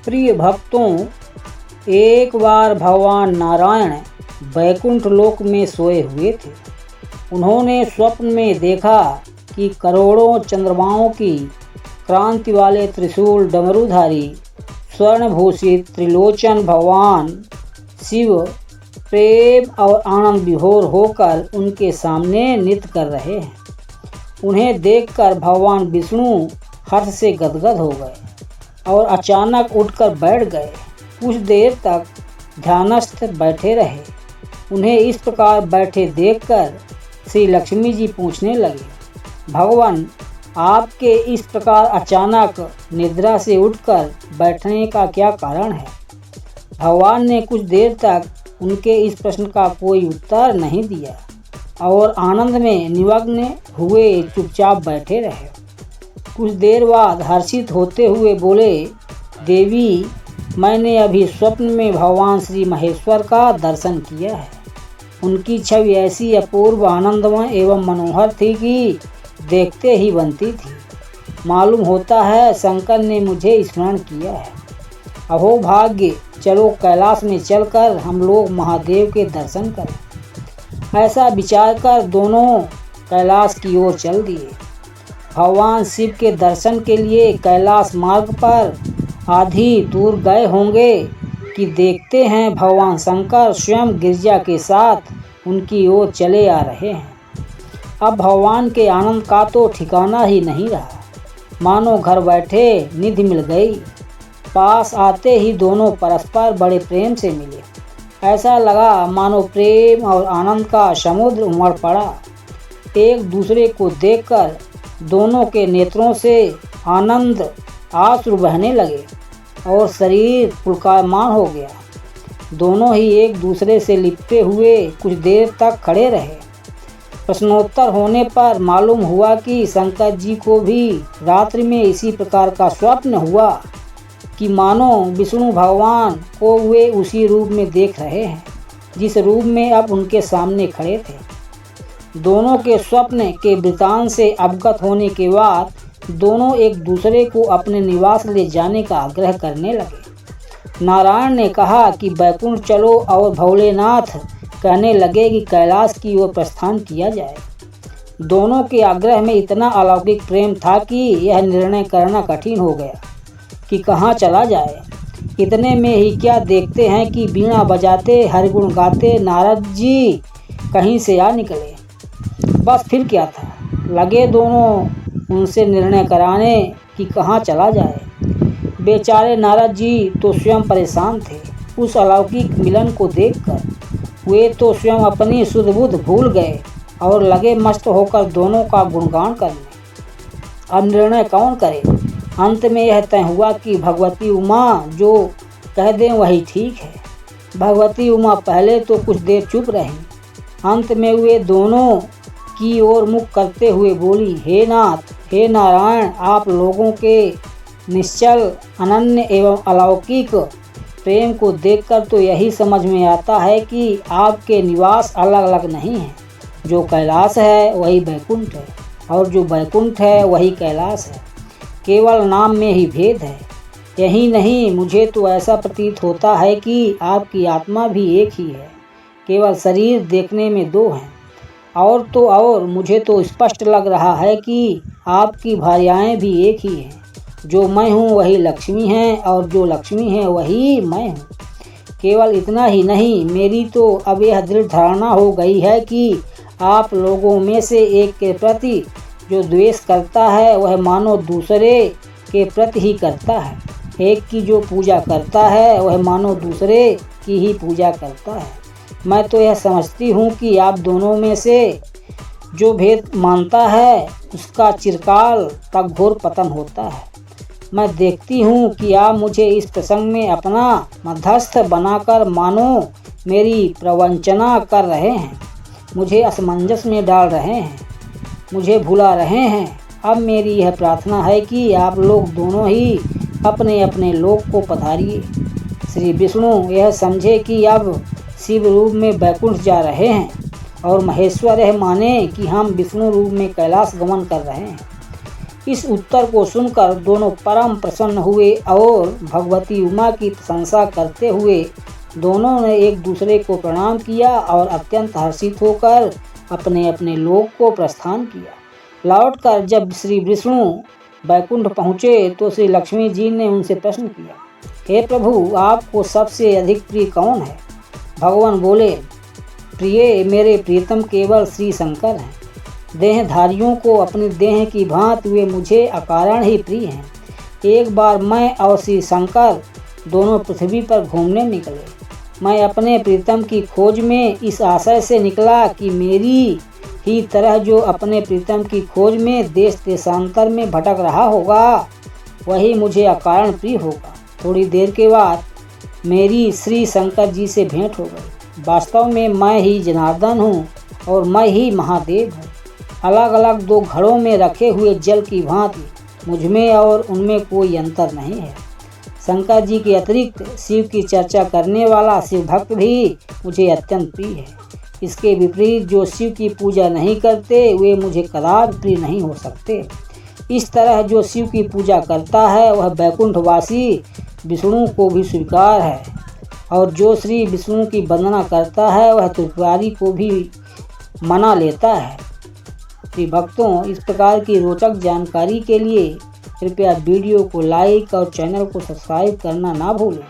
प्रिय भक्तों, एक बार भगवान नारायण बैकुंठ लोक में सोए हुए थे। उन्होंने स्वप्न में देखा कि करोड़ों चंद्रमाओं की क्रांति वाले त्रिशूल डमरूधारी स्वर्णभूषित त्रिलोचन भगवान शिव प्रेम और आनंद विभोर होकर उनके सामने नृत्य कर रहे हैं। उन्हें देखकर भगवान विष्णु हर्ष से गदगद हो गए और अचानक उठकर बैठ गए। कुछ देर तक ध्यानस्थ बैठे रहे। उन्हें इस प्रकार बैठे देखकर श्री लक्ष्मी जी पूछने लगे, भगवान, आपके इस प्रकार अचानक निद्रा से उठकर बैठने का क्या कारण है? भगवान ने कुछ देर तक उनके इस प्रश्न का कोई उत्तर नहीं दिया और आनंद में निमग्न हुए चुपचाप बैठे रहे। कुछ देर बाद हर्षित होते हुए बोले, देवी, मैंने अभी स्वप्न में भगवान श्री महेश्वर का दर्शन किया है। उनकी छवि ऐसी अपूर्व, आनंदमय एवं मनोहर थी कि देखते ही बनती थी। मालूम होता है शंकर ने मुझे स्मरण किया है। अहो भाग्य, चलो कैलाश में चलकर हम लोग महादेव के दर्शन करें। ऐसा विचार कर दोनों कैलाश की ओर चल दिए। भगवान शिव के दर्शन के लिए कैलाश मार्ग पर आधी दूर गए होंगे कि देखते हैं भगवान शंकर स्वयं गिरिजा के साथ उनकी ओर चले आ रहे हैं। अब भगवान के आनंद का तो ठिकाना ही नहीं रहा। मानो घर बैठे निधि मिल गई। पास आते ही दोनों परस्पर बड़े प्रेम से मिले। ऐसा लगा मानो प्रेम और आनंद का समुद्र उमड़ पड़ा। एक दूसरे को देखकर दोनों के नेत्रों से आनंद आंसू बहने लगे और शरीर पुलकायमान हो गया। दोनों ही एक दूसरे से लिपटे हुए कुछ देर तक खड़े रहे। प्रश्नोत्तर होने पर मालूम हुआ कि शंकर जी को भी रात्रि में इसी प्रकार का स्वप्न हुआ कि मानो विष्णु भगवान को वे उसी रूप में देख रहे हैं जिस रूप में अब उनके सामने खड़े थे। दोनों के स्वप्न के वृतांत से अवगत होने के बाद दोनों एक दूसरे को अपने निवास ले जाने का आग्रह करने लगे। नारायण ने कहा कि बैकुंठ चलो और भोलेनाथ कहने लगे कि कैलाश की ओर प्रस्थान किया जाए। दोनों के आग्रह में इतना अलौकिक प्रेम था कि यह निर्णय करना कठिन हो गया कि कहाँ चला जाए। इतने में ही क्या देखते हैं कि बीणा बजाते हरिगुण गाते नारद जी कहीं से आ निकले। बस फिर क्या था, लगे दोनों उनसे निर्णय कराने कि कहाँ चला जाए। बेचारे नारद जी तो स्वयं परेशान थे उस अलौकिक मिलन को देखकर। वे तो स्वयं अपनी शुद्ध बुद्ध भूल गए और लगे मस्त होकर दोनों का गुणगान करने। अब निर्णय कौन करे? अंत में यह तय हुआ कि भगवती उमा जो कह दें वही ठीक है। भगवती उमा पहले तो कुछ देर चुप रहीं। अंत में वे दोनों की ओर मुख करते हुए बोली, हे नाथ, हे नारायण, आप लोगों के निश्चल, अनन्य एवं अलौकिक प्रेम को देखकर तो यही समझ में आता है कि आपके निवास अलग अलग नहीं हैं। जो कैलाश है वही बैकुंठ है और जो बैकुंठ है वही कैलाश है। केवल नाम में ही भेद है। यही नहीं, मुझे तो ऐसा प्रतीत होता है कि आपकी आत्मा भी एक ही है। केवल शरीर देखने में दो हैं। और तो और मुझे तो स्पष्ट लग रहा है कि आपकी भार्याएं भी एक ही हैं। जो मैं हूँ वही लक्ष्मी हैं और जो लक्ष्मी है वही मैं हूँ। केवल इतना ही नहीं, मेरी तो अब यह दृढ़ धारणा हो गई है कि आप लोगों में से एक के प्रति जो द्वेष करता है वह मानो दूसरे के प्रति ही करता है। एक की जो पूजा करता है वह मानो दूसरे की ही पूजा करता है। मैं तो यह समझती हूँ कि आप दोनों में से जो भेद मानता है उसका चिरकाल तक घोर पतन होता है। मैं देखती हूँ कि आप मुझे इस प्रसंग में अपना मध्यस्थ बनाकर मानो मेरी प्रवंचना कर रहे हैं, मुझे असमंजस में डाल रहे हैं, मुझे भुला रहे हैं। अब मेरी यह प्रार्थना है कि आप लोग दोनों ही अपने अपने लोक को पधारिए। श्री विष्णु यह समझे कि अब शिव रूप में बैकुंठ जा रहे हैं और महेश्वर यह माने कि हम विष्णु रूप में कैलाश गमन कर रहे हैं। इस उत्तर को सुनकर दोनों परम प्रसन्न हुए और भगवती उमा की प्रशंसा करते हुए दोनों ने एक दूसरे को प्रणाम किया और अत्यंत हर्षित होकर अपने अपने लोक को प्रस्थान किया। लौटकर जब श्री विष्णु बैकुंठ पहुँचे तो श्री लक्ष्मी जी ने उनसे प्रश्न किया, हे प्रभु, आपको सबसे अधिक प्रिय कौन है? भगवान बोले, प्रिय मेरे प्रियतम केवल श्री शंकर हैं। देहधारियों को अपनी देह की भांति वे मुझे अकारण ही प्रिय हैं। एक बार मैं और श्री शंकर दोनों पृथ्वी पर घूमने निकले। मैं अपने प्रीतम की खोज में इस आशय से निकला कि मेरी ही तरह जो अपने प्रीतम की खोज में देश देशांतर में भटक रहा होगा वही मुझे अकारण प्रिय होगा। थोड़ी देर के बाद मेरी श्री शंकर जी से भेंट हो गई। वास्तव में मैं ही जनार्दन हूँ और मैं ही महादेव हूँ। अलग अलग दो घड़ों में रखे हुए जल की भांति मुझमें और उनमें कोई अंतर नहीं है। शंकर जी के अतिरिक्त शिव की चर्चा करने वाला शिव भक्त भी मुझे अत्यंत प्रिय है। इसके विपरीत जो शिव की पूजा नहीं करते वे मुझे कदापि प्रिय नहीं हो सकते। इस तरह जो शिव की पूजा करता है वह बैकुंठवासी विष्णु को भी स्वीकार है और जो श्री विष्णु की वंदना करता है वह त्रिपुरारी को भी मना लेता है। प्रिय भक्तों, इस प्रकार की रोचक जानकारी के लिए कृपया वीडियो को लाइक और चैनल को सब्सक्राइब करना ना भूलें।